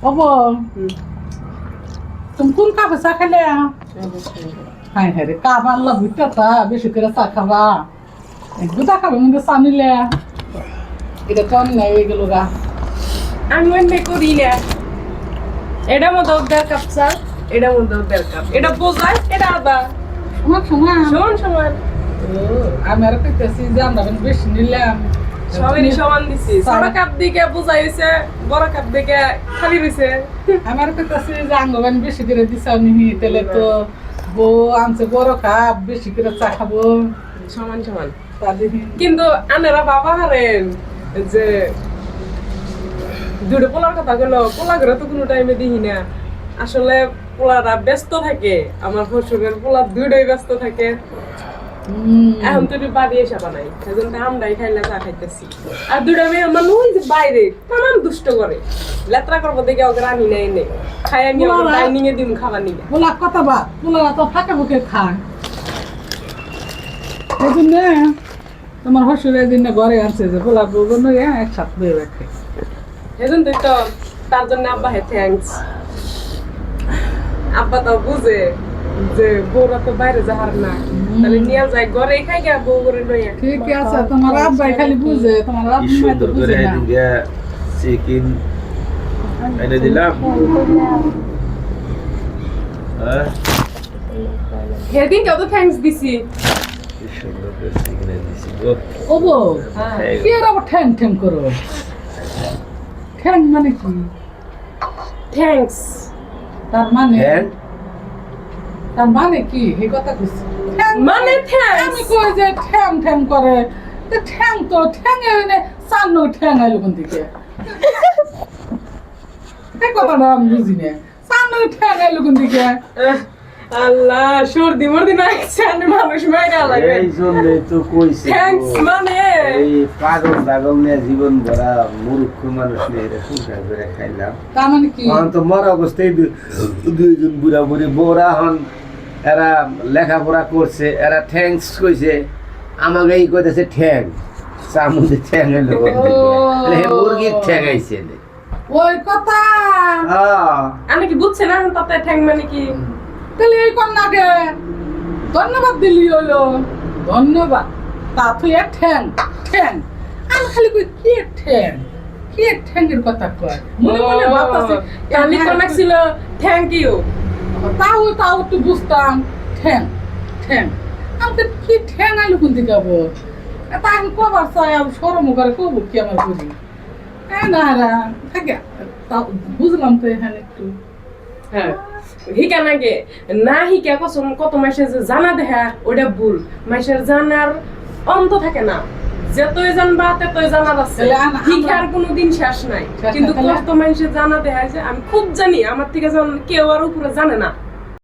বাবা তুমি কোন কাপে চা খেলে হ্যাঁ হ্যাঁ রে কাপ আনলা বুঝতে বেশি করে চা খাবা দুটা খাবে মধ্যে চা নিলে এটা কম নাই হয়ে গেল গা আমি মনে করি না এটার মধ্যে 1.5 কাপ চা এটার মধ্যে 1.5 কাপ এটা বোঝায় এটা আদা সমান সমান আমি আর কইতেছি যে আমরা বেশি নিলাম সবারই সমান দিছি ছোট কাপ দিকে বুঝাইছে বড় কাপ দিকে খালি রইছে আমার কইতেছি যে আঙ্গবান বেশি করে দিছাও নিহি তাহলে তো বউ আনছে বড় কাপ বেশি করে চা খাবো সমান সমান তা দেখি কিন্তু আনেরা বাবা হারেন যে দুটো পোলার কথা গেল পোলা ঘরে তো কোনো টাইমে দিই না আসলে পোলারা ব্যস্ত থাকে আমার শ্বশুরের পোলা দুটোই ব্যস্ত থাকে এখন তো বাড়ি এসে বানাই সেজন্য আমরাই খাইলে চা খাইতেছি আর দুটা মেয়ে আমার ওই যে বাইরে তামাম দুষ্ট করে লেত্রা করবো দেখে ওকে রানি নেই নে খাইয়া নিয়ে ডাইনিং এ দিন খাবার নিয়ে বলা কথা বা বলা তো ফাঁকে ফুকে খান এই জন্য তোমার শ্বশুরের দিন ঘরে আনছে যে বলা বউ একসাথে বয়ে রাখে সেজন্য তো তার জন্য আব্বা হে থ্যাঙ্কস আব্বা তো বুঝে যে বউরা তো বাইরে যাহার না তাহলে নিয়ে যায় ঘরে খাই গা বউ করে লইয়া ঠিক আছে তোমার আব্বাই খালি বুঝে তোমার আব্বাই তো বুঝে না চিকেন এনে দিলাম সেদিন কত থ্যাঙ্কস দিছি সুন্দর করে চিকেন এনে দিছি ও বউ কি আর আবার ঠ্যাং ঠ্যাং করো ঠ্যাং মানে কি থ্যাঙ্কস তার মানে হ্যাঁ তার মানে কি এই কথা কইছি মানে থ্যাঙ্কস আমি কই যে ঠ্যাং ঠ্যাং করে তো ঠ্যাং তো ঠ্যাং এনে সানো ঠ্যাং আইলো কোন দিকে এই কথাটা আমি বুঝি না সানো ঠ্যাং আইলো কোন দিকে আল্লাহ সর্দি মর্দি না একসাথে মানুষ মাইরা লাগে এই জন্যই তো কইছি থ্যাঙ্কস মানে এই পাগল পাগল নিয়ে জীবন ভরা মূর্খ মানুষ নিয়ে এরকম করে খাইলাম তার মানে কি এখন তো মরা অবস্থায় দুইজন বুড়া বুড়ি বউরা হন এরা লেখাপড়া করছে এরা থ্যাঙ্কস কইছে আমাকে এই কইতেছে ঠ্যাং চামুন্দি ঠ্যাং এলো মুরগির ঠ্যাং আইছে ওই কথা আমি কি বুঝছে না তাতে ঠ্যাং মানে কি তাহলে এই কন্যাকে ধন্যবাদ দিলি হলো ধন্যবাদ তা তুই ঠ্যাং ঠ্যাং আমি খালি কই কি ঠ্যাং কি ঠ্যাংয়ের কথা কয় মনে মনে ভাবতাছি কালি কোন ছিল থ্যাংক ইউ তাও একটু বুঝতাম ঠ্যাং ঠ্যাং আমি তো কি ঠ্যাং আলু কোন দিকে যাবো তা আমি কবার চাই আমি সরম করে কব কি আমার করি না রা থাকে তাও বুঝলাম তো এখানে একটু হ্যাঁ হিকা নাগে না হিকা কত মাসে যে জানা দেখা ওটা ভুল মাসের জানার অন্ত থাকে না যতই জানবা ততই জানার আছে হিকার কোনোদিন শেষ নাই কিন্তু কত মাসে জানা দেখা যে আমি খুব জানি আমার থেকে কেউ আর উপরে জানে না